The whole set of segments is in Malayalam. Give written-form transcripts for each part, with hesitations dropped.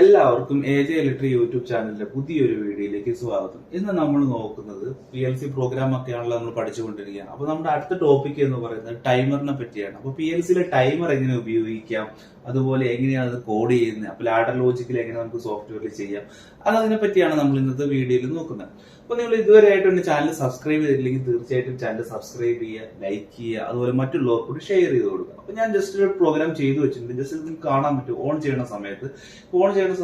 എല്ലാവർക്കും AJ ഇലക്ട്രിക് യൂട്യൂബ് ചാനലിന്റെ പുതിയൊരു വീഡിയോയിലേക്ക് സ്വാഗതം. ഇന്ന് നമ്മൾ നോക്കുന്നത് PLC പ്രോഗ്രാം ഒക്കെയാണല്ലോ നമ്മൾ പഠിച്ചുകൊണ്ടിരിക്കുക. അപ്പൊ നമ്മുടെ അടുത്ത ടോപ്പിക് എന്ന് പറയുന്നത് ടൈമറിനെ പറ്റിയാണ്. അപ്പൊ PLCയിലെ ടൈമർ എങ്ങനെ ഉപയോഗിക്കാം, അതുപോലെ എങ്ങനെയാണ് അത് കോഡ് ചെയ്യുന്നത്, അപ്പൊ ലാഡർ ലോജിക്കിൽ എങ്ങനെ നമുക്ക് സോഫ്റ്റ്വെയറിൽ ചെയ്യാം, അതിനെ പറ്റിയാണ് നമ്മൾ ഇന്നത്തെ വീഡിയോയിൽ നോക്കുന്നത്. അപ്പൊ നിങ്ങൾ ഇതുവരെയായിട്ട് എന്റെ ചാനൽ സബ്സ്ക്രൈബ് ചെയ്തില്ലെങ്കിൽ തീർച്ചയായിട്ടും ചാനൽ സബ്സ്ക്രൈബ് ചെയ്യുക, ലൈക്ക് ചെയ്യുക, അതുപോലെ മറ്റുള്ളവർക്ക് കൂടി ഷെയർ ചെയ്ത് കൊടുക്കുക. അപ്പൊ ഞാൻ ജസ്റ്റ് ഒരു പ്രോഗ്രാം ചെയ്തു വെച്ചിട്ടുണ്ട്. ജസ്റ്റ് ഇത് കാണാൻ പറ്റും. ഓൺ ചെയ്യുന്ന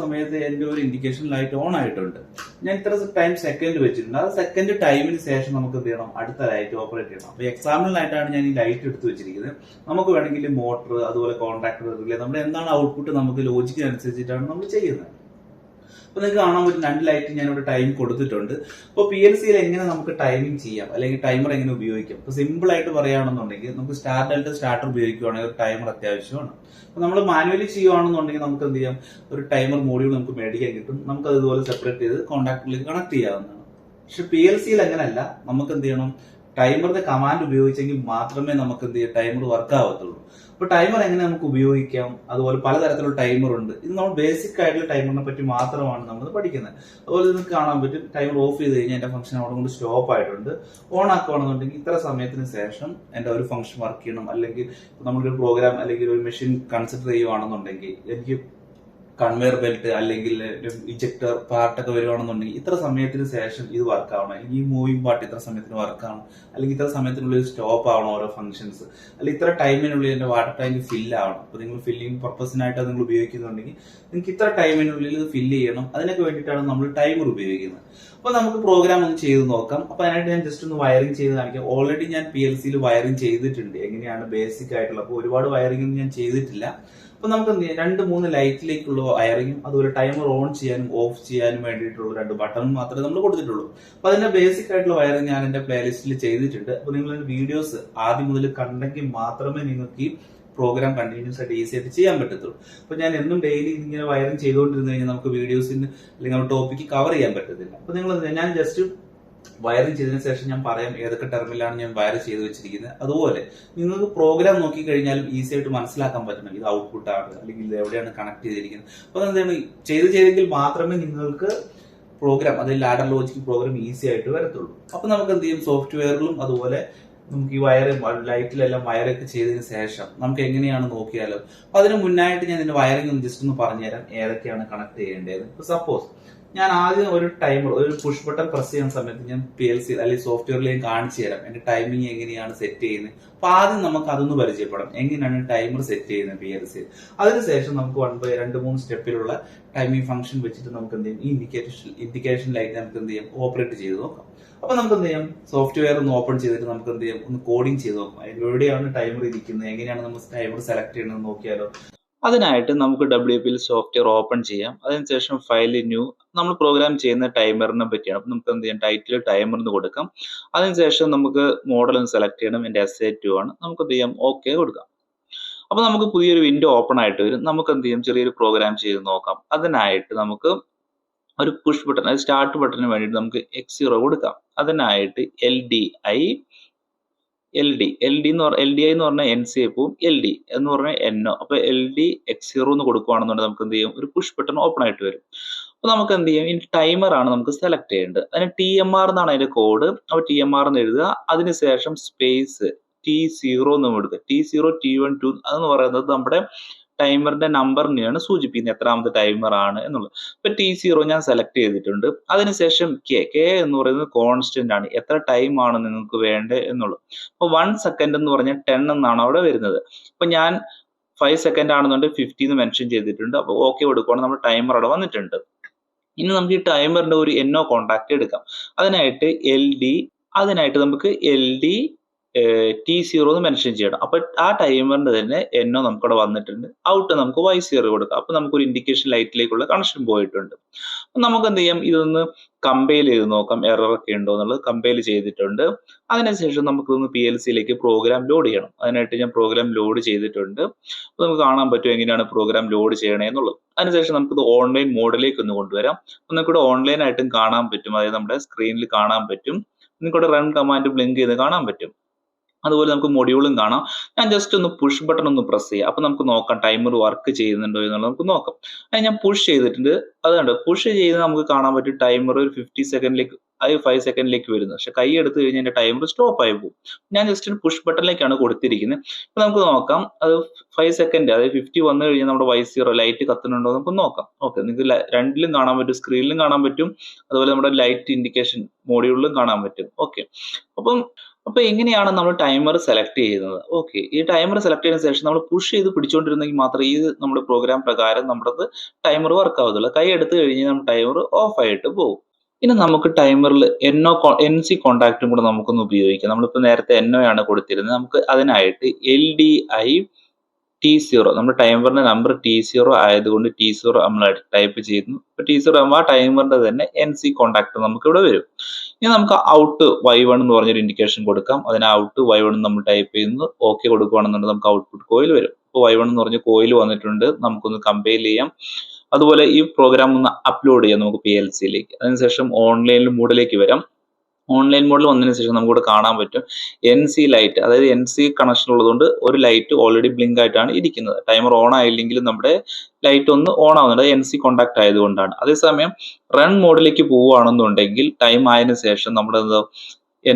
സമയത്ത് എന്റെ ഒരു ഇൻഡിക്കേഷൻ ലൈറ്റ് ഓൺ ആയിട്ടുണ്ട്. ഞാൻ ഇത്ര ടൈം സെക്കൻഡ് വെച്ചിട്ടുണ്ട്. ആ സെക്കൻഡ് ടൈമിന് ശേഷം നമുക്ക് എന്ത് ചെയ്യണം, അടുത്ത ലൈറ്റ് ഓപ്പറേറ്റ് ചെയ്യണം. അപ്പൊ എക്സാമ്പിളിനായിട്ടാണ് ഞാൻ ഈ ലൈറ്റ് എടുത്ത് വെച്ചിരിക്കുന്നത്. നമുക്ക് വേണമെങ്കിൽ മോട്ടർ, അതുപോലെ കോൺടാക്ടർ, റിലേ, നമ്മുടെ എന്താണ് ഔട്ട്പുട്ട് നമുക്ക് ലോജിക്കിനനുസരിച്ചിട്ടാണ് നമ്മൾ ചെയ്യുന്നത്. അപ്പൊ നിങ്ങൾക്ക് കാണാൻ പറ്റും 2 ലൈറ്റ് ഞാൻ ഇവിടെ ടൈം കൊടുത്തിട്ടുണ്ട്. അപ്പോൾ PLCയിൽ എങ്ങനെ നമുക്ക് ടൈമിംഗ് ചെയ്യാം, അല്ലെങ്കിൽ ടൈമർ എങ്ങനെ ഉപയോഗിക്കാം. ഇപ്പൊ സിമ്പിൾ ആയിട്ട് പറയുകയാണെന്നുണ്ടെങ്കിൽ നമുക്ക് സ്റ്റാർട്ടർ ഉപയോഗിക്കുകയാണെങ്കിൽ ഒരു ടൈമർ അത്യാവശ്യമാണ്. അപ്പൊ നമ്മൾ മാനുവലി ചെയ്യുകയാണെന്നുണ്ടെങ്കിൽ നമുക്ക് എന്ത് ചെയ്യാം, ഒരു ടൈമർ മോഡ്യൂൾ നമുക്ക് മേടിക്കാൻ കിട്ടും. നമുക്ക് അതുപോലെ സെപ്പറേറ്റ് ചെയ്ത് കോൺടാക്റ്റിലേക്ക് കണക്ട് ചെയ്യാവുന്നതാണ്. പക്ഷെ PLCയിൽ അങ്ങനെയല്ല. നമുക്ക് എന്ത് ചെയ്യണം, ടൈമറിന്റെ കമാൻഡ് ഉപയോഗിച്ചെങ്കിൽ മാത്രമേ നമുക്ക് എന്ത് ചെയ്യാം, ടൈമർ വർക്ക് ആവത്തുള്ളൂ. അപ്പൊ ടൈമർ എങ്ങനെ നമുക്ക് ഉപയോഗിക്കാം, അതുപോലെ പലതരത്തിലുള്ള ടൈമർ ഉണ്ട്. ഇത് നമ്മൾ ബേസിക് ആയിട്ടുള്ള ടൈമറിനെ പറ്റി മാത്രമാണ് നമ്മൾ പഠിക്കുന്നത്. അതുപോലെ നിങ്ങൾക്ക് കാണാൻ പറ്റും, ടൈമർ ഓഫ് ചെയ്ത് കഴിഞ്ഞാൽ എന്റെ ഫംഗ്ഷൻ അവിടെ കൊണ്ട് സ്റ്റോപ്പ് ആയിട്ടുണ്ട്. ഓൺ ആക്കുകയാണെന്നുണ്ടെങ്കിൽ ഇത്ര സമയത്തിന് ശേഷം എന്റെ ഒരു ഫംഗ്ഷൻ വർക്ക് ചെയ്യണം. അല്ലെങ്കിൽ നമ്മളൊരു പ്രോഗ്രാം അല്ലെങ്കിൽ ഒരു മെഷീൻ കൺസിഡർ ചെയ്യുവാണെന്നുണ്ടെങ്കിൽ എനിക്ക് കൺവെയർ ബെൽറ്റ് അല്ലെങ്കിൽ ഇജക്ടർ പാർട്ടൊക്കെ വരുവാണെന്നുണ്ടെങ്കിൽ ഇത്ര സമയത്തിന് ശേഷം ഇത് വർക്ക് ആവണം, അല്ലെങ്കിൽ ഈ മൂവിംഗ് പാർട്ട് ഇത്ര സമയത്തിന് വർക്ക് ആവണം, അല്ലെങ്കിൽ ഇത്ര സമയത്തിനുള്ളിൽ സ്റ്റോപ്പ് ആവണം ഓരോ ഫംഗ്ഷൻസ്, അല്ലെങ്കിൽ ഇത്ര ടൈമിനുള്ളിൽ എന്റെ വാട്ടർ ടാങ്ക് ഫില്ല് ആവണം. അപ്പൊ നിങ്ങൾ ഫില്ലിംഗ് പർപ്പസിനായിട്ട് നിങ്ങൾ ഉപയോഗിക്കുന്നുണ്ടെങ്കിൽ നിങ്ങൾക്ക് ഇത്ര ടൈമിനുള്ളിൽ ഇത് ഫില്ല് ചെയ്യണം. അതിനൊക്കെ വേണ്ടിയിട്ടാണ് നമ്മൾ ടൈമർ ഉപയോഗിക്കുന്നത്. അപ്പൊ നമുക്ക് പ്രോഗ്രാം ഒന്ന് ചെയ്ത് നോക്കാം. അപ്പൊ അതിനായിട്ട് ഞാൻ ജസ്റ്റ് ഒന്ന് വയറിംഗ് ചെയ്ത് കാണിക്കാം. ഓൾറെഡി ഞാൻ PLCയിൽ വയറിംഗ് ചെയ്തിട്ടുണ്ട്, എങ്ങനെയാണ് ബേസിക് ആയിട്ടുള്ള. അപ്പൊ ഒരുപാട് വയറിംഗ് ഒന്നും ഞാൻ ചെയ്തിട്ടില്ല. അപ്പൊ നമുക്ക് എന്ത് ചെയ്യാം, 2-3 ലൈറ്റിലേക്കുള്ള വയറിങ്ങും അതുപോലെ ടൈമർ ഓൺ ചെയ്യാനും ഓഫ് ചെയ്യാനും വേണ്ടിയിട്ടുള്ള 2 ബട്ടൺ മാത്രമേ നമ്മൾ കൊടുത്തിട്ടുള്ളൂ. അപ്പൊ അതിന്റെ ബേസിക് ആയിട്ടുള്ള വയറിംഗ് ഞാൻ എന്റെ പ്ലേലിസ്റ്റിൽ ചെയ്തിട്ടുണ്ട്. അപ്പൊ നിങ്ങൾ വീഡിയോസ് ആദ്യം മുതൽ കണ്ടെങ്കിൽ മാത്രമേ നിങ്ങൾക്ക് ഈ പ്രോഗ്രാം കണ്ടിന്യൂസ് ആയിട്ട് ഈസി ആയിട്ട് ചെയ്യാൻ പറ്റത്തുള്ളൂ. അപ്പൊ ഞാൻ എന്നും ഡെയിലി ഇങ്ങനെ വയറിംഗ് ചെയ്തുകൊണ്ടിരുന്നു കഴിഞ്ഞാൽ നമുക്ക് വീഡിയോസിന് അല്ലെങ്കിൽ ടോപ്പിക്ക് കവർ ചെയ്യാൻ പറ്റത്തില്ല. അപ്പൊ നിങ്ങൾ ഞാൻ ജസ്റ്റ് വയറിംഗ് ചെയ്തതിനു ശേഷം ഞാൻ പറയാം ഏതൊക്കെ ടെർമിലാണ് ഞാൻ വയർ ചെയ്ത് വെച്ചിരിക്കുന്നത്. അതുപോലെ നിങ്ങൾക്ക് പ്രോഗ്രാം നോക്കി കഴിഞ്ഞാലും ഈസി ആയിട്ട് മനസ്സിലാക്കാൻ പറ്റണം ഇത് ഔട്ട്പുട്ട് ആണ് അല്ലെങ്കിൽ ഇത് എവിടെയാണ് കണക്ട് ചെയ്തിരിക്കുന്നത്. അപ്പൊ എന്താണ് ചെയ്തെങ്കിൽ മാത്രമേ നിങ്ങൾക്ക് പ്രോഗ്രാം, അതായത് ലാഡർ ലോജിക് പ്രോഗ്രാം ഈസി ആയിട്ട് വരത്തുള്ളൂ. അപ്പൊ നമുക്ക് എന്ത് ചെയ്യും, സോഫ്റ്റ്വെയറിലും അതുപോലെ നമുക്ക് ഈ ലൈറ്റിലെല്ലാം വയറൊക്കെ ചെയ്തതിന് ശേഷം നമുക്ക് എങ്ങനെയാണ് നോക്കിയാലോ. അപ്പൊ അതിന് മുന്നായിട്ട് ഞാൻ ഇതിന്റെ വയറിംഗ് ഒന്ന് ജസ്റ്റ് ഒന്ന് പറഞ്ഞുതരാം ഏതൊക്കെയാണ് കണക്ട് ചെയ്യേണ്ടത്. ഇപ്പൊ സപ്പോസ് ഞാൻ ആദ്യം ഒരു ടൈമർ, ഒരു പുഷ് ബട്ടൺ പ്രസ് ചെയ്യുന്ന സമയത്ത് ഞാൻ PLC അല്ലെങ്കിൽ സോഫ്റ്റ്വെയറിൽ കാണിച്ചു തരാം എന്റെ ടൈമിംഗ് എങ്ങനെയാണ് സെറ്റ് ചെയ്യുന്നത്. അപ്പൊ ആദ്യം നമുക്ക് അതൊന്ന് പരിചയപ്പെടാം, എങ്ങനെയാണ് ടൈമർ സെറ്റ് ചെയ്യുന്നത് PLC. അതിനുശേഷം നമുക്ക് 2-3 സ്റ്റെപ്പിലുള്ള ടൈമിംഗ് ഫംഗ്ഷൻ വെച്ചിട്ട് നമുക്ക് എന്ത് ചെയ്യും, ഈ ഇൻഡിക്കേഷൻ ലൈറ്റ് നമുക്ക് എന്ത് ചെയ്യും, ഓപ്പറേറ്റ് ചെയ്ത് നോക്കാം. അപ്പൊ നമുക്ക് എന്ത് ചെയ്യാം, സോഫ്റ്റ്വെയർ ഒന്ന് ഓപ്പൺ ചെയ്തിട്ട് നമുക്ക് എന്ത് ചെയ്യാം, ഒന്ന് കോഡിംഗ് ചെയ്ത് നോക്കാം. എവിടെയാണ് ടൈമർ ഇരിക്കുന്നത്, എങ്ങനെയാണ് നമ്മൾ ടൈമർ സെലക്ട് ചെയ്യുന്നത് നോക്കിയാലോ. അതിനായിട്ട് നമുക്ക് WPL സോഫ്റ്റ്വെയർ ഓപ്പൺ ചെയ്യാം. അതിനുശേഷം ഫയൽ ന്യൂ, നമ്മൾ പ്രോഗ്രാം ചെയ്യുന്ന ടൈമറിനെ പറ്റിയാണ്. അപ്പൊ നമുക്ക് എന്ത് ചെയ്യാം, ടൈറ്റിൽ ടൈമർ എന്ന് കൊടുക്കാം. അതിനുശേഷം നമുക്ക് മോഡൽ ഒന്ന് സെലക്ട് ചെയ്യണം. എന്റെ SA2 ആണ്. നമുക്ക് എന്ത് ചെയ്യാം, ഓക്കെ കൊടുക്കാം. അപ്പൊ നമുക്ക് പുതിയൊരു വിൻഡോ ഓപ്പൺ ആയിട്ട് വരും. നമുക്ക് എന്ത് ചെയ്യാം, ചെറിയൊരു പ്രോഗ്രാം ചെയ്ത് നോക്കാം. അതിനായിട്ട് നമുക്ക് ഒരു പുഷ് ബട്ടൺ, അത് സ്റ്റാർട്ട് ബട്ടണിന് വേണ്ടിയിട്ട് നമുക്ക് X0 കൊടുക്കാം. അതിനായിട്ട് LDI എന്ന് പറഞ്ഞാൽ NC പോവും, LD എന്ന് പറഞ്ഞാൽ NO. അപ്പൊ LD X0 എന്ന് കൊടുക്കുകയാണെന്നുണ്ടെങ്കിൽ നമുക്ക് എന്ത് ചെയ്യും, ഒരു പുഷ് ബട്ടൺ ഓപ്പൺ ആയിട്ട് വരും. അപ്പൊ നമുക്ക് എന്ത് ചെയ്യും, ഇനി ടൈമർ ആണ് നമുക്ക് സെലക്ട് ചെയ്യേണ്ടത്. അതിന് TMR എന്നാണ് അതിന്റെ കോഡ്. അപ്പൊ TMR എന്ന് എഴുതുക. അതിനുശേഷം സ്പേസ് T0 എന്ന് കൊടുക്കുക. T0, T1, T2 അതെന്ന് പറയുന്നത് നമ്മുടെ ടൈമറിന്റെ നമ്പറിനെയാണ് സൂചിപ്പിക്കുന്നത്, എത്രാമത്തെ ടൈമർ ആണ് എന്നുള്ളത്. ഇപ്പൊ T0 ഞാൻ സെലക്ട് ചെയ്തിട്ടുണ്ട്. അതിനുശേഷം K എന്ന് പറയുന്നത് കോൺസ്റ്റന്റ് ആണ്, എത്ര ടൈം ആണ് നിങ്ങൾക്ക് വേണ്ടത് എന്നുള്ളത്. അപ്പൊ 1 സെക്കൻഡ് എന്ന് പറഞ്ഞാൽ 10 എന്നാണ് അവിടെ വരുന്നത്. അപ്പൊ ഞാൻ 5 സെക്കൻഡ് ആണെന്നുണ്ടെങ്കിൽ 50 എന്ന് മെൻഷൻ ചെയ്തിട്ടുണ്ട്. അപ്പൊ ഓക്കെ കൊടുക്കുകയാണ്, നമ്മുടെ ടൈമർ അവിടെ വന്നിട്ടുണ്ട്. ഇനി നമുക്ക് ഈ ടൈമറിന്റെ ഒരു NO കോൺടാക്ട് എടുക്കാം. അതിനായിട്ട് നമുക്ക് LD T0 എന്ന് മെൻഷൻ ചെയ്യണം. അപ്പൊ ആ ടൈമറിന്റെ തന്നെ NO നമുക്കവിടെ വന്നിട്ടുണ്ട്. ഔട്ട് നമുക്ക് Y0 കൊടുക്കാം. അപ്പൊ നമുക്കൊരു ഇൻഡിക്കേഷൻ ലൈറ്റിലേക്കുള്ള കണക്ഷൻ പോയിട്ടുണ്ട്. അപ്പൊ നമുക്ക് എന്ത് ചെയ്യാം, ഇതൊന്ന് കമ്പൈൽ ചെയ്ത് നോക്കാം, എറർ ഒക്കെ ഉണ്ടോ എന്നുള്ളത്. കമ്പൈൽ ചെയ്തിട്ടുണ്ട്. അതിനുശേഷം നമുക്കൊന്ന് PLCയിലേക്ക് പ്രോഗ്രാം ലോഡ് ചെയ്യണം. അതിനായിട്ട് ഞാൻ പ്രോഗ്രാം ലോഡ് ചെയ്തിട്ടുണ്ട്. അപ്പൊ നമുക്ക് കാണാൻ പറ്റും എങ്ങനെയാണ് പ്രോഗ്രാം ലോഡ് ചെയ്യണേ എന്നുള്ളത്. അതിനുശേഷം നമുക്കിത് ഓൺലൈൻ മോഡിലേക്ക് ഒന്ന് കൊണ്ടുവരാം. നമുക്കിവിടെ ഓൺലൈൻ ആയിട്ടും കാണാൻ പറ്റും, അതായത് നമ്മുടെ സ്ക്രീനിൽ കാണാൻ പറ്റും. നിങ്ങൾക്കിവിടെ റൺ കമാൻഡ് ബ്ലിങ്ക് ചെയ്ത് കാണാൻ പറ്റും. അതുപോലെ നമുക്ക് മൊഡ്യൂളും കാണാം. ഞാൻ ജസ്റ്റ് ഒന്ന് പുഷ് ബട്ടൺ ഒന്ന് പ്രസ് ചെയ്യാം. അപ്പൊ നമുക്ക് നോക്കാം ടൈമർ വർക്ക് ചെയ്യുന്നുണ്ടോ എന്നുള്ളത് നമുക്ക് നോക്കാം. അത് ഞാൻ പുഷ് ചെയ്തിട്ടുണ്ട്. അത് കണ്ടോ, പുഷ് ചെയ്ത് നമുക്ക് കാണാൻ പറ്റും ടൈമർ ഒരു 50 സെക്കൻഡിലേക്ക് 5 സെക്കൻഡിലേക്ക് വരുന്നത്. പക്ഷെ കൈ എടുത്തു കഴിഞ്ഞാൽ എന്റെ ടൈമർ സ്റ്റോപ്പ് ആയി പോകും. ഞാൻ ജസ്റ്റ് പുഷ് ബട്ടണിലേക്കാണ് കൊടുത്തിരിക്കുന്നത്. അപ്പൊ നമുക്ക് നോക്കാം അത് 5 സെക്കൻഡ്, അതായത് 50 വന്നു കഴിഞ്ഞാൽ നമ്മുടെ Y0 ലൈറ്റ് കത്തുന്നുണ്ടോ നമുക്ക് നോക്കാം. ഓക്കെ, നിങ്ങൾക്ക് രണ്ടിലും കാണാൻ പറ്റും, സ്ക്രീനിലും കാണാൻ പറ്റും, അതുപോലെ നമ്മുടെ ലൈറ്റ് ഇൻഡിക്കേഷൻ മോഡ്യൂളിലും കാണാൻ പറ്റും. ഓക്കെ, അപ്പം അപ്പൊ എങ്ങനെയാണ് നമ്മൾ ടൈമർ സെലക്ട് ചെയ്യുന്നത്? ഓക്കെ, ഈ ടൈമർ സെലക്ട് ചെയ്തതിനു ശേഷം നമ്മൾ പുഷ് ചെയ്ത് പിടിച്ചുകൊണ്ടിരുന്നെങ്കിൽ മാത്രമേ ഈ നമ്മുടെ പ്രോഗ്രാം പ്രകാരം നമ്മുടെ ടൈമർ വർക്ക് ആവത്തുള്ളൂ. കൈ എടുത്തു കഴിഞ്ഞാൽ നമ്മുടെ ടൈമർ ഓഫ് ആയിട്ട് പോകും. ഇനി നമുക്ക് ടൈമറിൽ NC കോണ്ടാക്റ്റും കൂടെ നമുക്കൊന്ന് ഉപയോഗിക്കാം. നമ്മളിപ്പോൾ നേരത്തെ NO ആണ് കൊടുത്തിരുന്നത്. നമുക്ക് അതിനായിട്ട് LDI T0, നമ്മുടെ ടൈമറിന്റെ നമ്പർ T0 ആയതുകൊണ്ട് T0 നമ്മൾ ടൈപ്പ് ചെയ്യുന്നു. ഇപ്പൊ T0 ആകുമ്പോൾ ആ ടൈമറിന്റെ തന്നെ NC കോണ്ടാക്ട് നമുക്ക് ഇവിടെ വരും. ഇനി നമുക്ക് ഔട്ട് Y1 എന്ന് പറഞ്ഞൊരു ഇൻഡിക്കേഷൻ കൊടുക്കാം. അതിന് ഔട്ട് Y1 നമ്മൾ ടൈപ്പ് ചെയ്യുന്നു. ഓക്കെ കൊടുക്കുകയാണെന്നുണ്ടെങ്കിൽ നമുക്ക് ഔട്ട്പുട്ട് കോയിൽ വരും. ഇപ്പോൾ Y1 എന്ന് പറഞ്ഞ കോയിൽ വന്നിട്ടുണ്ട്. നമുക്കൊന്ന് കമ്പൈൽ ചെയ്യാം. അതുപോലെ ഈ പ്രോഗ്രാം ഒന്ന് അപ്ലോഡ് ചെയ്യാം നമുക്ക് PLCയിലേക്ക്. അതിനുശേഷം ഓൺലൈൻ മോഡിലേക്ക് വരാം. ഓൺലൈൻ മോഡിൽ വന്നതിന് ശേഷം നമുക്കിവിടെ കാണാൻ പറ്റും NC ലൈറ്റ്, അതായത് NC കണക്ഷൻ ഉള്ളതുകൊണ്ട് ഒരു ലൈറ്റ് ഓൾറെഡി ബ്ലിങ്ക് ആയിട്ടാണ് ഇരിക്കുന്നത്. ടൈമർ ഓൺ ആയില്ലെങ്കിലും നമ്മുടെ ലൈറ്റ് ഒന്ന് ഓൺ ആവുന്നുണ്ട്, അത് NC കോണ്ടാക്ട് ആയതുകൊണ്ടാണ്. അതേസമയം റൺ മോഡിലേക്ക് പോവുകയാണെന്നുണ്ടെങ്കിൽ ടൈം ആയതിനു ശേഷം നമ്മുടെ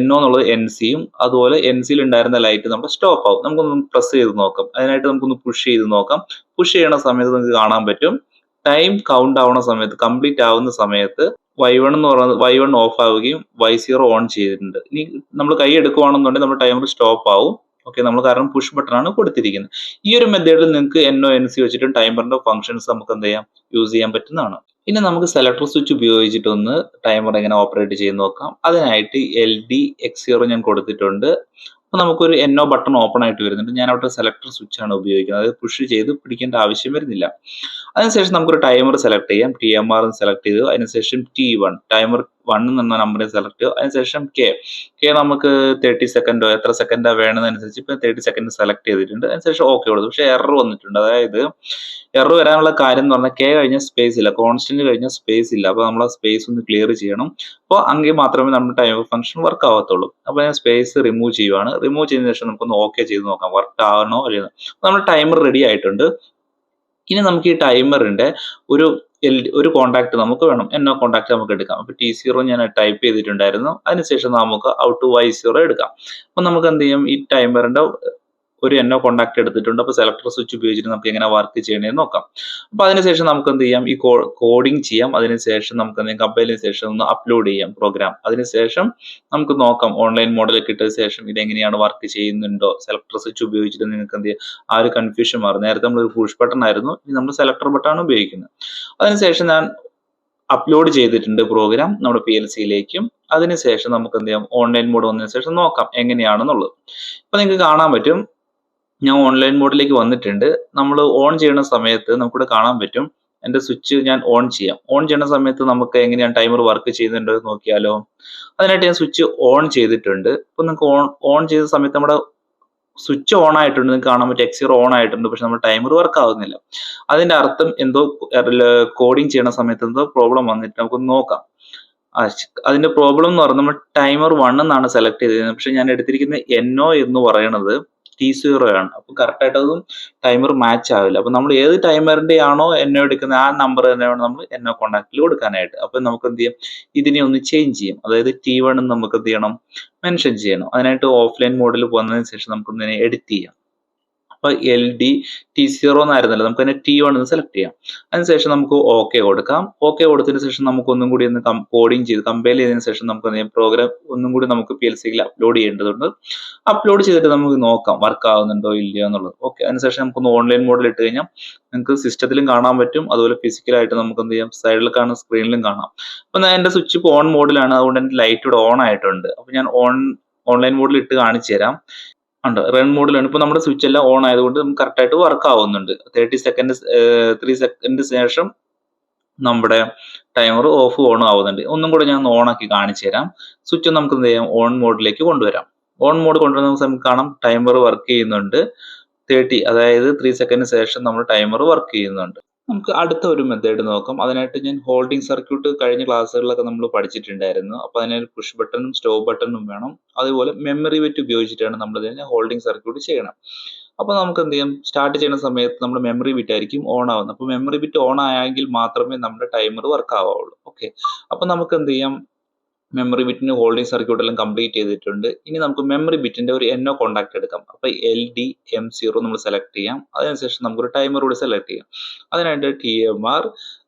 NO എന്നുള്ളത് NCയും അതുപോലെ NCയിൽ ഉണ്ടായിരുന്ന ലൈറ്റ് നമ്മുടെ സ്റ്റോപ്പ് ആവും. നമുക്കൊന്ന് പ്രസ് ചെയ്ത് നോക്കാം. അതിനായിട്ട് നമുക്കൊന്ന് പുഷ് ചെയ്ത് നോക്കാം. പുഷ് ചെയ്യണ സമയത്ത് നമുക്ക് കാണാൻ പറ്റും ടൈം കൗണ്ട് ആവുന്ന സമയത്ത്, കംപ്ലീറ്റ് ആവുന്ന സമയത്ത് Y1 എന്ന് പറയുന്നത് Y1 ഓഫ് ആവുകയും Y0 ഓൺ ചെയ്തിട്ടുണ്ട്. ഇനി നമ്മൾ കൈ എടുക്കുകയാണെന്നുണ്ടെങ്കിൽ നമ്മുടെ ടൈമർ സ്റ്റോപ്പ് ആവും. ഓക്കെ, നമ്മൾ കാരണം പുഷ് ബട്ടൺ ആണ് കൊടുത്തിരിക്കുന്നത്. ഈ ഒരു മെത്തേഡിൽ നിങ്ങൾക്ക് NO NC വെച്ചിട്ട് ടൈമറിന്റെ ഫംഗ്ഷൻസ് നമുക്ക് എന്ത് ചെയ്യാം, യൂസ് ചെയ്യാൻ പറ്റുന്നതാണ്. ഇനി നമുക്ക് സെലക്ടർ സ്വിച്ച് ഉപയോഗിച്ചിട്ടൊന്ന് ടൈമർ എങ്ങനെ ഓപ്പറേറ്റ് ചെയ്ത് നോക്കാം. അതിനായിട്ട് LDX0 ഞാൻ കൊടുത്തിട്ടുണ്ട്. അപ്പൊ നമുക്കൊരു NO ബട്ടൺ ഓപ്പൺ ആയിട്ട് വരുന്നുണ്ട്. ഞാൻ അവിടെ സെലക്ടർ സ്വിച്ച് ആണ് ഉപയോഗിക്കുന്നത്, അതായത് പുഷ് ചെയ്ത് പിടിക്കേണ്ട ആവശ്യം വരുന്നില്ല. അതിനുശേഷം നമുക്കൊരു ടൈമർ സെലക്ട് ചെയ്യാം. TMR സെലക്ട് ചെയ്തു. അതിനുശേഷം T1, ടൈമർ 1 എന്ന നമ്പറിനെ സെലക്ട് ചെയ്തു. അതിനുശേഷം K നമുക്ക് 30 സെക്കൻഡോ എത്ര സെക്കൻഡാ വേണമെന്നനുസരിച്ച് ഇപ്പൊ 30 സെക്കൻഡ് സെലക്ട് ചെയ്തിട്ടുണ്ട്. അതിനുശേഷം ഓക്കെ കൊടുത്തു. പക്ഷെ എറർ വന്നിട്ടുണ്ട്. അതായത് എറർ വരാനുള്ള കാര്യം എന്ന് പറഞ്ഞാൽ K കഴിഞ്ഞ സ്പേസ് ഇല്ല, കോൺസ്റ്റന്റ് കഴിഞ്ഞ സ്പേസ് ഇല്ല. അപ്പൊ നമ്മൾ ആ സ്പേസ് ഒന്ന് ക്ലിയർ ചെയ്യണം. അപ്പോൾ അങ്ങനെ മാത്രമേ നമ്മുടെ ടൈമർ ഫംഗ്ഷൻ വർക്ക് ആവത്തുള്ളൂ. അപ്പൊ ഞാൻ സ്പേസ് റിമൂവ് ചെയ്യുവാണ്. റിമൂവ് ചെയ്തതിനു ശേഷം നമുക്കൊന്ന് ഓക്കെ ചെയ്ത് നോക്കാം വർക്ക് ആവണോ അല്ലയോ. നമ്മുടെ ടൈമർ റെഡി ആയിട്ടുണ്ട്. ഇനി നമുക്ക് ഈ ടൈമറിന്റെ ഒരു കോണ്ടാക്ട് നമുക്ക് വേണം. NO കോണ്ടാക്ട് നമുക്ക് എടുക്കാം. അപ്പൊ T0 ഞാൻ ടൈപ്പ് ചെയ്തിട്ടുണ്ടായിരുന്നു. അതിനുശേഷം നമുക്ക് ഔട്ട് Y0 എടുക്കാം. അപ്പൊ നമുക്ക് എന്ത് ചെയ്യും, ഈ ടൈമറിന്റെ ഒരു NO കോണ്ടാക്ട് എടുത്തിട്ടുണ്ട്. അപ്പൊ സെലക്ടർ സ്വിച്ച് ഉപയോഗിച്ചിട്ട് നമുക്ക് എങ്ങനെ വർക്ക് ചെയ്യണമെന്ന് നോക്കാം. അപ്പൊ അതിനുശേഷം നമുക്ക് എന്ത് ചെയ്യാം, ഈ കോഡിങ് ചെയ്യാം. അതിനുശേഷം നമുക്ക് എന്തെങ്കിലും കമ്പൈലിന് ശേഷം ഒന്ന് അപ്ലോഡ് ചെയ്യാം പ്രോഗ്രാം. അതിനുശേഷം നമുക്ക് നോക്കാം ഓൺലൈൻ മോഡലിൽ കിട്ടിയ ശേഷം ഇതെങ്ങനെയാണ് വർക്ക് ചെയ്യുന്നുണ്ടോ. സെലക്ടർ സ്വിച്ച് ഉപയോഗിച്ചിട്ട് നിങ്ങൾക്ക് എന്ത് ചെയ്യാം, ആ ഒരു കൺഫ്യൂഷൻ മാറും. നേരത്തെ നമ്മൾ ഒരു പുഷ് ബട്ടൺ ആയിരുന്നു, ഇനി നമ്മൾ സെലക്ടർ ബട്ടൺ ആണ് ഉപയോഗിക്കുന്നത്. അതിനുശേഷം ഞാൻ അപ്ലോഡ് ചെയ്തിട്ടുണ്ട് പ്രോഗ്രാം നമ്മുടെ PLCയിലേക്കും. അതിനുശേഷം നമുക്ക് എന്ത് ചെയ്യാം, ഓൺലൈൻ മോഡ് വന്നതിന് ശേഷം നോക്കാം എങ്ങനെയാണെന്നുള്ളത്. അപ്പൊ നിങ്ങൾക്ക് കാണാൻ പറ്റും ഞാൻ ഓൺലൈൻ മോഡിലേക്ക് വന്നിട്ടുണ്ട്. നമ്മൾ ഓൺ ചെയ്യുന്ന സമയത്ത് നമുക്കിവിടെ കാണാൻ പറ്റും എന്റെ സ്വിച്ച് ഞാൻ ഓൺ ചെയ്യാം. ഓൺ ചെയ്യുന്ന സമയത്ത് നമുക്ക് എങ്ങനെയാണ് ടൈമർ വർക്ക് ചെയ്യുന്നുണ്ടോ എന്ന് നോക്കിയാലോ. അതിനായിട്ട് ഞാൻ സ്വിച്ച് ഓൺ ചെയ്തിട്ടുണ്ട്. ഇപ്പൊ നിങ്ങൾക്ക് ഓൺ ചെയ്ത സമയത്ത് നമ്മുടെ സ്വിച്ച് ഓൺ ആയിട്ടുണ്ട്, നിങ്ങൾക്ക് കാണാൻ പറ്റും X0 ഓൺ ആയിട്ടുണ്ട്. പക്ഷെ നമ്മുടെ ടൈമർ വർക്ക് ആവുന്നില്ല. അതിന്റെ അർത്ഥം എന്തോ കോഡിങ് ചെയ്യുന്ന സമയത്ത് എന്തോ പ്രോബ്ലം വന്നിട്ട് നമുക്കൊന്ന് നോക്കാം. അതിന്റെ പ്രോബ്ലം എന്ന് പറഞ്ഞാൽ നമ്മൾ ടൈമർ 1 എന്നാണ് സെലക്ട് ചെയ്തിരുന്നത്. പക്ഷെ ഞാൻ എടുത്തിരിക്കുന്ന NO എന്ന് പറയുന്നത് T0 ആണ്. അപ്പൊ കറക്റ്റ് ആയിട്ട് അതും ടൈമർ മാച്ച് ആവില്ല. അപ്പൊ നമ്മൾ ഏത് ടൈമറിന്റെ ആണോ NO എടുക്കുന്നത് ആ നമ്പർ തന്നെ വേണം നമ്മൾ NO കോണ്ടാക്റ്റിൽ കൊടുക്കാനായിട്ട്. അപ്പൊ നമുക്ക് എന്ത് ചെയ്യാം, ഇതിനെ ഒന്ന് ചേഞ്ച് ചെയ്യും. അതായത് T1 എന്ന് നമുക്ക് എന്ത് ചെയ്യണം, മെൻഷൻ ചെയ്യണം. അതിനായിട്ട് ഓഫ്ലൈൻ മോഡിൽ പോകുന്നതിന് ശേഷം നമുക്ക് ഇതിനെ എഡിറ്റ് ചെയ്യാം. അപ്പൊ LDT0 എന്നായിരുന്നല്ലോ, നമുക്ക് അതിനെ T1 എന്ന് സെലക്ട് ചെയ്യാം. അതിനുശേഷം നമുക്ക് ഓക്കെ കൊടുക്കാം. ഓക്കെ കൊടുത്തതിന് ശേഷം നമുക്ക് ഒന്നും കൂടി ഒന്ന് കോഡിങ് ചെയ്ത് കമ്പയർ ചെയ്തതിനു ശേഷം നമുക്ക് പ്രോഗ്രാം ഒന്നും കൂടി നമുക്ക് PLCയിൽ അപ്ലോഡ് ചെയ്യേണ്ടതുണ്ട്. അപ്ലോഡ് ചെയ്തിട്ട് നമുക്ക് നോക്കാം വർക്ക് ആവുന്നുണ്ടോ ഇല്ലയോ എന്നുള്ളത്. ഓക്കെ, അതിനുശേഷം നമുക്കൊന്ന് ഓൺലൈൻ മോഡിൽ ഇട്ട് കഴിഞ്ഞാൽ നിങ്ങൾക്ക് സിസ്റ്റത്തിലും കാണാൻ പറ്റും, അതുപോലെ ഫിസിക്കലായിട്ട് നമുക്ക് എന്ത് ചെയ്യാം, സൈഡിൽ കാണുന്ന സ്ക്രീനിലും കാണാം. അപ്പൊ എന്റെ സ്വിച്ച് ഇപ്പോൾ ഓൺ മോഡിലാണ്, അതുകൊണ്ട് എന്റെ ലൈറ്റ് ഇവിടെ ഓൺ ആയിട്ടുണ്ട്. അപ്പൊ ഞാൻ ഓൺലൈൻ മോഡിൽ ഇട്ട് കാണിച്ചു തരാം. ഉണ്ട്, റൺ മോഡിലാണ്. ഇപ്പൊ നമ്മുടെ സ്വിച്ച് എല്ലാം ഓൺ ആയതുകൊണ്ട് നമുക്ക് കറക്റ്റ് ആയിട്ട് വർക്ക് ആവുന്നുണ്ട്. 3 സെക്കൻഡ് ശേഷം നമ്മുടെ ടൈമർ ഓഫ് ഓൺ ആവുന്നുണ്ട്. ഒന്നും കൂടെ ഞാൻ ഓൺ ആക്കി കാണിച്ചു തരാം. സ്വിച്ച് നമുക്ക് എന്ത് ചെയ്യാം, ഓൺ മോഡിലേക്ക് കൊണ്ടുവരാം. ഓൺ മോഡ് കൊണ്ടുവരുന്ന നമുക്ക് കാണാം ടൈമർ വർക്ക് ചെയ്യുന്നുണ്ട്. 30, അതായത് 3 സെക്കൻഡ് ശേഷം നമ്മൾ ടൈമർ വർക്ക് ചെയ്യുന്നുണ്ട്. നമുക്ക് അടുത്ത ഒരു മെത്തേഡ് നോക്കാം. അതിനായിട്ട് ഞാൻ ഹോൾഡിംഗ് സർക്യൂട്ട് കഴിഞ്ഞ ക്ലാസ്സുകളിലൊക്കെ നമ്മൾ പഠിച്ചിട്ടുണ്ടായിരുന്നു. അപ്പോൾ അതിനൊരു പുഷ് ബട്ടണും സ്റ്റോപ്പ് ബട്ടണും വേണം. അതുപോലെ മെമ്മറി ബിറ്റ് ഉപയോഗിച്ചിട്ടാണ് നമ്മൾ ഇതിനെ ഹോൾഡിംഗ് സർക്യൂട്ട് ചെയ്യണം. അപ്പോൾ നമുക്ക് എന്ത് ചെയ്യാം, സ്റ്റാർട്ട് ചെയ്യുന്ന സമയത്ത് നമ്മുടെ മെമ്മറി ബിറ്റ് ആയിരിക്കും ഓൺ ആവുന്നത്. അപ്പോൾ മെമ്മറി ബിറ്റ് ഓൺ ആയെങ്കിൽ മാത്രമേ നമ്മുടെ ടൈമർ വർക്ക് ആവുള്ളൂ. ഓക്കെ, അപ്പോൾ നമുക്ക് എന്ത് ചെയ്യാം, മെമ്മറി ബിറ്റിന് ഹോൾഡിംഗ് സർക്യൂട്ട് എല്ലാം കംപ്ലീറ്റ് ചെയ്തിട്ടുണ്ട്. ഇനി നമുക്ക് മെമ്മറി ബിറ്റിന്റെ ഒരു NO കോൺടാക്ട് എടുക്കാം. അപ്പോൾ LDM0 നമ്മൾ സെലക്ട് ചെയ്യാം. അതിനുശേഷം നമുക്കൊരു ടൈമർ കൂടി സെലക്ട് ചെയ്യാം. അതിനായിട്ട് TMR,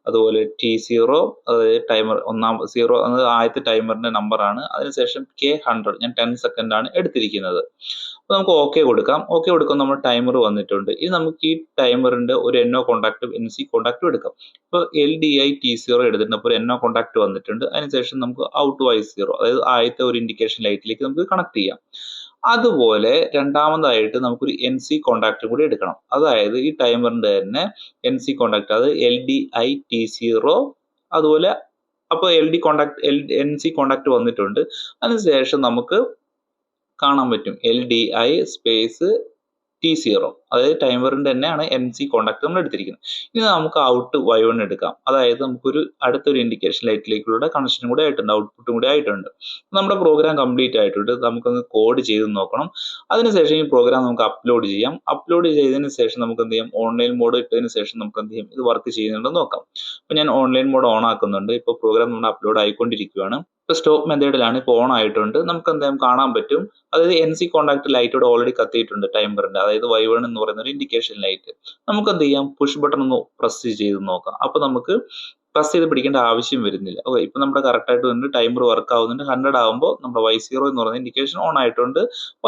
അതുപോലെ T0, അതായത് ടൈമർ 0 എന്നത് ആദ്യത്തെ ടൈമറിന്റെ നമ്പറാണ്. അതിനുശേഷം K100, ഞാൻ 10 സെക്കൻഡ് ആണ് എടുത്തിരിക്കുന്നത്. അപ്പോൾ നമുക്ക് ഓക്കെ കൊടുക്കാം. ഓക്കെ കൊടുക്കുമ്പോൾ നമ്മുടെ ടൈമർ വന്നിട്ടുണ്ട്. ഇനി നമുക്ക് ഈ ടൈമറിന്റെ ഒരു NO കോൺടാക്റ്റും NC കോൺടാക്റ്റും എടുക്കാം. ഇപ്പോൾ LDI T0 എടുത്തിട്ടുണ്ട്. അപ്പോൾ ഒരു NO കോൺടാക്ട് വന്നിട്ടുണ്ട്. അതിനുശേഷം നമുക്ക് ഔട്ട് Y0, അതായത് ആദ്യത്തെ ഒരു ഇൻഡിക്കേഷൻ ലൈറ്റിലേക്ക് നമുക്ക് കണക്ട് ചെയ്യാം. അതുപോലെ രണ്ടാമതായിട്ട് നമുക്കൊരു NC കോൺടാക്ട് കൂടി എടുക്കണം. അതായത് ഈ ടൈമറിന്റെ തന്നെ NC കോൺടാക്ട്, അത് LDI T0, അതുപോലെ അപ്പോൾ NC കോൺടാക്ട് വന്നിട്ടുണ്ട്. അതിനുശേഷം നമുക്ക് കാണാൻ പറ്റും LDI സ്പേസ് T0, അതായത് ടൈമറിന്റെ തന്നെയാണ് NC കോൺടാക്ട് നമ്മൾ എടുത്തിരിക്കുന്നത്. ഇനി നമുക്ക് ഔട്ട് Y1 എടുക്കാം. അതായത് നമുക്കൊരു അടുത്തൊരു ഇൻഡിക്കേഷൻ ലൈറ്റിലേക്കുള്ള കണക്ഷനും കൂടെ ആയിട്ടുണ്ട്, ഔട്ട്പുട്ടും കൂടെ ആയിട്ടുണ്ട്. നമ്മുടെ പ്രോഗ്രാം കംപ്ലീറ്റ് ആയിട്ടുണ്ട്. നമുക്കൊന്ന് കോഡ് ചെയ്ത് നോക്കണം. അതിനുശേഷം ഈ പ്രോഗ്രാം നമുക്ക് അപ്ലോഡ് ചെയ്യാം. അപ്ലോഡ് ചെയ്തതിന് ശേഷം നമുക്ക് എന്ത് ചെയ്യാം, ഓൺലൈൻ മോഡ് ഇട്ടതിന് ശേഷം നമുക്ക് എന്ത് ചെയ്യാം, ഇത് വർക്ക് ചെയ്യുന്നുണ്ടെന്ന് നോക്കാം. അപ്പോൾ ഞാൻ ഓൺലൈൻ മോഡ് ഓൺ ആക്കുന്നുണ്ട്. ഇപ്പോൾ പ്രോഗ്രാം നമ്മുടെ അപ്ലോഡ് ആയിക്കൊണ്ടിരിക്കുകയാണ്. ഇപ്പോൾ സ്റ്റോപ്പ് മെത്തേഡിലാണ്, ഇപ്പോൾ ഓൺ ആയിട്ടുണ്ട്. നമുക്ക് എന്തായാലും കാണാൻ പറ്റും, അതായത് NC കോൺടാക്ട് ലൈറ്റോടെ ഓൾറെഡി കത്തിയിട്ടുണ്ട് ടൈമറിന്റെ, അതായത് Y1 എന്ന് പറയുന്ന ഒരു ഇൻഡിക്കേഷൻ ലൈറ്റ്. നമുക്ക് എന്ത് ചെയ്യാം, പുഷ് ബട്ടൺ ഒന്ന് പ്രസ് ചെയ്ത് നോക്കാം. അപ്പോൾ നമുക്ക് പ്രസ് ചെയ്ത് പിടിക്കേണ്ട ആവശ്യം വരുന്നില്ല. ഓക്കെ, ഇപ്പൊ നമ്മുടെ കറക്റ്റ് ആയിട്ട് വന്നിട്ട് ടൈമർ വർക്ക് ആവുന്നുണ്ട്. 100 ആകുമ്പോൾ നമ്മുടെ Y0 എന്ന് പറയുന്ന ഇൻഡിക്കേഷൻ ഓൺ ആയിട്ടുണ്ട്,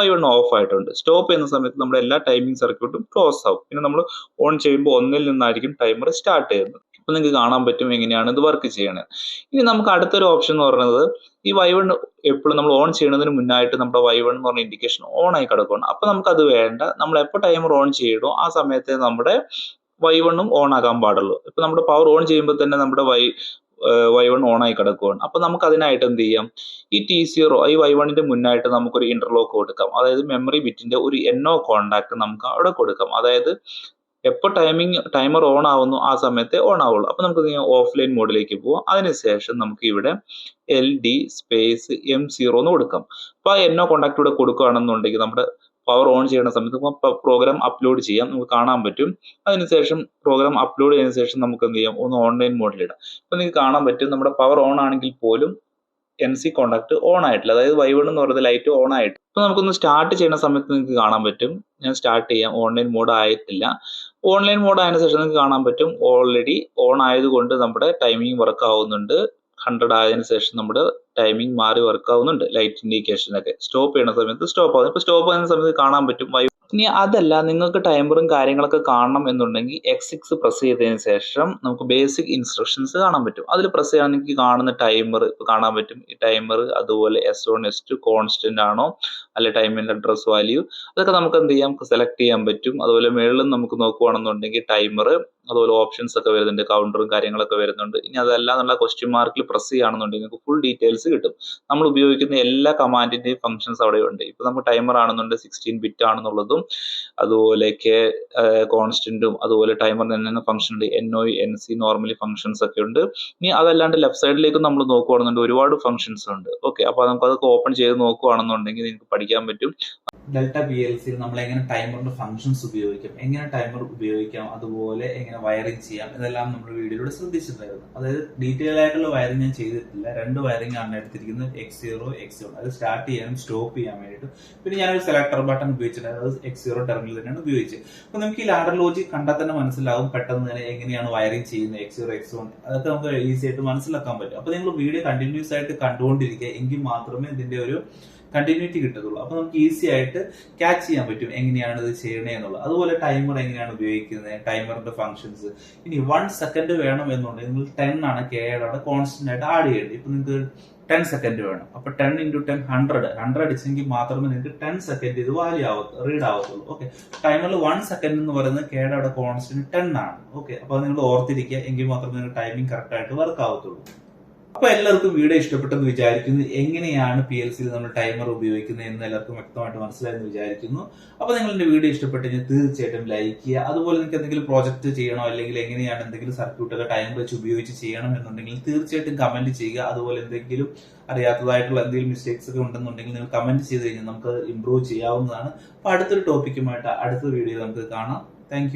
Y1 ഓഫ് ആയിട്ടുണ്ട്. സ്റ്റോപ്പ് ചെയ്യുന്ന സമയത്ത് നമ്മുടെ എല്ലാ ടൈമിംഗ് സർക്യൂട്ടും ക്ലോസ് ആവും. പിന്നെ നമ്മൾ ഓൺ ചെയ്യുമ്പോൾ 1-ൽ നിന്നായിരിക്കും ടൈമർ സ്റ്റാർട്ട് ചെയ്യുന്നത്. അപ്പൊ നിങ്ങൾക്ക് കാണാൻ പറ്റും എങ്ങനെയാണ് ഇത് വർക്ക് ചെയ്യണത്. ഇനി നമുക്ക് അടുത്തൊരു ഓപ്ഷൻ എന്ന് പറയുന്നത്, ഈ Y1 എപ്പോഴും നമ്മൾ ഓൺ ചെയ്യുന്നതിന് മുന്നായിട്ട് നമ്മുടെ Y1 എന്ന് പറഞ്ഞ ഇൻഡിക്കേഷൻ ഓൺ ആയി കിടക്കുകയാണ്. അപ്പൊ നമുക്ക് അത് വേണ്ട. നമ്മൾ എപ്പോൾ ടൈമർ ഓൺ ചെയ്യണോ ആ സമയത്തെ നമ്മുടെ Y1 ഓൺ ആകാൻ പാടുള്ളൂ. ഇപ്പൊ നമ്മുടെ പവർ ഓൺ ചെയ്യുമ്പോൾ തന്നെ നമ്മുടെ Y1 ഓൺ ആയി കിടക്കുകയാണ്. അപ്പൊ നമുക്ക് അതിനായിട്ട് എന്ത് ചെയ്യാം, ഈ T0 ഈ Y1ന്റെ മുന്നായിട്ട് നമുക്കൊരു ഇന്റർലോക്ക് കൊടുക്കാം. അതായത് മെമ്മറി ബിറ്റിന്റെ ഒരു NO കോൺടാക്ട് നമുക്ക് അവിടെ കൊടുക്കാം. അതായത് എപ്പോൾ ടൈമർ ഓൺ ആവുന്നു ആ സമയത്തെ ഓൺ ആവുള്ളൂ. അപ്പൊ നമുക്ക് ഓഫ്ലൈൻ മോഡിലേക്ക് പോവാം. അതിനുശേഷം നമുക്ക് ഇവിടെ LD സ്പേസ് M0 എന്ന് കൊടുക്കാം. അപ്പൊ ആ NO കോൺടാക്ട് ഇവിടെ കൊടുക്കുകയാണെന്നുണ്ടെങ്കിൽ നമ്മുടെ പവർ ഓൺ ചെയ്യുന്ന സമയത്ത് പ്രോഗ്രാം അപ്ലോഡ് ചെയ്യാം, നമുക്ക് കാണാൻ പറ്റും. അതിനുശേഷം പ്രോഗ്രാം അപ്ലോഡ് ചെയ്തതിനു ശേഷം നമുക്ക് എന്ത് ചെയ്യാം, ഒന്ന് ഓൺലൈൻ മോഡിലിടാം. അപ്പൊ നിങ്ങൾക്ക് കാണാൻ പറ്റും നമ്മുടെ പവർ ഓൺ ആണെങ്കിൽ പോലും NC കോൺടാക്ട് ഓൺ ആയിട്ടില്ല, അതായത് Y1 എന്ന് പറയുന്ന ലൈറ്റ് ഓൺ ആയിട്ട്. അപ്പൊ നമുക്കൊന്ന് സ്റ്റാർട്ട് ചെയ്യുന്ന സമയത്ത് നിങ്ങൾക്ക് കാണാൻ പറ്റും, ഞാൻ സ്റ്റാർട്ട് ചെയ്യാം, ഓൺലൈൻ മോഡ് ആയിട്ടില്ല. ഓൺലൈൻ മോഡ് ആയതിനു ശേഷം നിങ്ങൾക്ക് കാണാൻ പറ്റും ഓൾറെഡി ഓൺ ആയതുകൊണ്ട് നമ്മുടെ ടൈമിംഗ് വർക്ക് ആവുന്നുണ്ട്. 100 ആയതിനു ശേഷം നമ്മുടെ ടൈമിംഗ് മാറി വർക്ക് ആവുന്നുണ്ട്, ലൈറ്റ് ഇൻഡിക്കേഷനൊക്കെ. സ്റ്റോപ്പ് ചെയ്യുന്ന സമയത്ത് സ്റ്റോപ്പ് ആവുന്നു. ഇപ്പൊ സ്റ്റോപ്പ് ചെയ്യുന്ന സമയത്ത് കാണാൻ പറ്റും. ഇനി അതല്ല, നിങ്ങൾക്ക് ടൈമറും കാര്യങ്ങളൊക്കെ കാണണം എന്നുണ്ടെങ്കിൽ X6 പ്രസ് ചെയ്തതിന് ശേഷം നമുക്ക് ബേസിക് ഇൻസ്ട്രക്ഷൻസ് കാണാൻ പറ്റും. അതിൽ പ്രസ് ചെയ്യുകയാണെങ്കിൽ കാണുന്ന ടൈമർ കാണാൻ പറ്റും. ഈ ടൈമർ അതുപോലെ S1 S2 കോൺസ്റ്റന്റ് ആണോ അല്ലെ ടൈമിന്റെ അഡ്രസ് വാല്യൂ, അതൊക്കെ നമുക്ക് എന്ത് ചെയ്യാം, സെലക്ട് ചെയ്യാൻ പറ്റും. അതുപോലെ മുകളിലും നമുക്ക് നോക്കുകയാണെന്നുണ്ടെങ്കിൽ ടൈമർ, അതുപോലെ ഓപ്ഷൻസ് ഒക്കെ വരുന്നുണ്ട്, കൗണ്ടറും കാര്യങ്ങളൊക്കെ വരുന്നുണ്ട്. ഇനി അതല്ല എന്നുള്ള ക്വസ്റ്റ്യൻ മാർക്കിൽ പ്രസ് ചെയ്യുകയാണെന്നുണ്ടെങ്കിൽ നിങ്ങൾക്ക് ഫുൾ ഡീറ്റെയിൽസ് കിട്ടും. നമ്മൾ ഉപയോഗിക്കുന്ന എല്ലാ കമാൻഡിന്റെയും ഫംഗ്ഷൻസ് അവിടെ ഉണ്ട്. ഇപ്പൊ നമ്മൾ ടൈമർ ആണെന്നുണ്ടെങ്കിൽ 16 ബിറ്റ് ആണെന്നുള്ളതും, അതുപോലെ കോൺസ്റ്റന്റും, അതുപോലെ ടൈമറിന് തന്നെ ഫംഗ്ഷൻ ഉണ്ട്, NOI NC നോർമലി ഫംഗ്ഷൻസ് ഒക്കെ ഉണ്ട്. ഇനി അതല്ലാണ്ട് ലെഫ്റ്റ് സൈഡിലേക്ക് നമ്മൾ നോക്കുകയാണെന്നുണ്ടെങ്കിൽ ഒരുപാട് ഫംഗ്ഷൻസ് ഉണ്ട്. ഓക്കെ, അപ്പൊ നമുക്ക് അതൊക്കെ ഓപ്പൺ ചെയ്ത് നോക്കുകയാണെന്നുണ്ടെങ്കിൽ നിങ്ങൾക്ക് പഠിക്കാൻ പറ്റും. ഡെൽറ്റ PLCയിൽ നമ്മൾ എങ്ങനെ ടൈമറിന്റെ ഫംഗ്ഷൻസ് ഉപയോഗിക്കാം, എങ്ങനെ ടൈമർ ഉപയോഗിക്കാം, അതുപോലെ എങ്ങനെ വയറിംഗ് ചെയ്യാം, ഇതെല്ലാം നമ്മൾ വീഡിയോയിലൂടെ ശ്രദ്ധിച്ചിട്ടുണ്ടായിരുന്നു. അതായത് ഡീറ്റെയിൽ ആയിട്ടുള്ള വയറിംഗ് ഞാൻ ചെയ്തിട്ടില്ല. 2 വയറിംഗ് ആണ് എടുത്തിരിക്കുന്നത്, X0 X1, അത് സ്റ്റാർട്ട് ചെയ്യാനും സ്റ്റോപ്പ് ചെയ്യാൻ വേണ്ടിയിട്ട്. പിന്നെ ഞാനൊരു സെലക്ടർ ബട്ടൺ ഉപയോഗിച്ചിട്ടുണ്ടായിരുന്നു, അത് X0 ടെർമിനൽ തന്നെയാണ് ഉപയോഗിച്ചത്. അപ്പൊ നമുക്ക് ഈ ലാഡർ ലോജിക് കണ്ടാൽ തന്നെ മനസ്സിലാവും പെട്ടെന്ന് തന്നെ എങ്ങനെയാണ് വയറിംഗ് ചെയ്യുന്നത്, X0 X1, അതൊക്കെ നമുക്ക് ഈസി ആയിട്ട് മനസ്സിലാക്കാൻ പറ്റും. അപ്പൊ നിങ്ങൾ വീഡിയോ കണ്ടിന്യൂസ് ആയിട്ട് കണ്ടുകൊണ്ടിരിക്കുക, എങ്കിൽ മാത്രമേ ഇതിന്റെ ഒരു കണ്ടിന്യൂറ്റി കിട്ടത്തുള്ളൂ. അപ്പൊ നമുക്ക് ഈസി ആയിട്ട് ക്യാച്ച് ചെയ്യാൻ പറ്റും എങ്ങനെയാണ് ഇത് ചെയ്യണേ എന്നുള്ളത്. അതുപോലെ ടൈമർ എങ്ങനെയാണ് ഉപയോഗിക്കുന്നത്, ടൈമറിന്റെ ഫംഗ്ഷൻസ്. ഇനി 1 സെക്കൻഡ് വേണം എന്നുണ്ടെങ്കിൽ നിങ്ങൾ 10 ആണ് K കോൺസ്റ്റന്റ് ആയിട്ട് ആഡ് ചെയ്യേണ്ടത്. ഇപ്പൊ നിങ്ങൾക്ക് 10 സെക്കൻഡ് വേണം, അപ്പൊ 10 × 10 100 അടിച്ചെങ്കിൽ മാത്രമേ നിങ്ങൾക്ക് 10 സെക്കൻഡ് ഇത് റീഡ് ആവത്തുള്ളൂ. ഓക്കെ, ടൈമറിൽ 1 സെക്കൻഡ് എന്ന് പറയുന്നത് K കോൺസ്റ്റന്റ് 10 ആണ്. ഓക്കെ, അപ്പൊ നിങ്ങൾ ഓർത്തിരിക്കുക, എങ്കിൽ മാത്രമേ നിങ്ങൾക്ക് ടൈമിംഗ് കറക്റ്റ് ആയിട്ട് വർക്ക് ആവത്തുള്ളൂ. അപ്പൊ എല്ലാവർക്കും വീഡിയോ ഇഷ്ടപ്പെട്ടെന്ന് വിചാരിക്കുന്നു. എങ്ങനെയാണ് PLCയിൽ നമ്മൾ ടൈമർ ഉപയോഗിക്കുന്നത് എന്ന് എല്ലാവർക്കും വ്യക്തമായിട്ട് മനസ്സിലായെന്ന് വിചാരിക്കുന്നു. അപ്പൊ നിങ്ങൾ എന്റെ വീഡിയോ ഇഷ്ടപ്പെട്ടെങ്കിൽ തീർച്ചയായിട്ടും ലൈക്ക് ചെയ്യുക. അതുപോലെ നിങ്ങൾക്ക് എന്തെങ്കിലും പ്രോജക്റ്റ് ചെയ്യണോ അല്ലെങ്കിൽ എങ്ങനെയാണ് എന്തെങ്കിലും സർക്യൂട്ടൊക്കെ ടൈം വെച്ച് ഉപയോഗിച്ച് ചെയ്യണം എന്നുണ്ടെങ്കിൽ തീർച്ചയായിട്ടും കമന്റ് ചെയ്യുക. അതുപോലെ എന്തെങ്കിലും അറിയാത്തതായിട്ടുള്ള എന്തെങ്കിലും മിസ്റ്റേക്സ് ഒക്കെ ഉണ്ടെന്നുണ്ടെങ്കിൽ നിങ്ങൾ കമന്റ് ചെയ്ത് കഴിഞ്ഞാൽ നമുക്ക് ഇംപ്രൂവ് ചെയ്യാവുന്നതാണ്. അപ്പൊ അടുത്തൊരു ടോപ്പിക്കുമായിട്ട് അടുത്ത വീഡിയോ നമുക്ക് കാണാം. താങ്ക്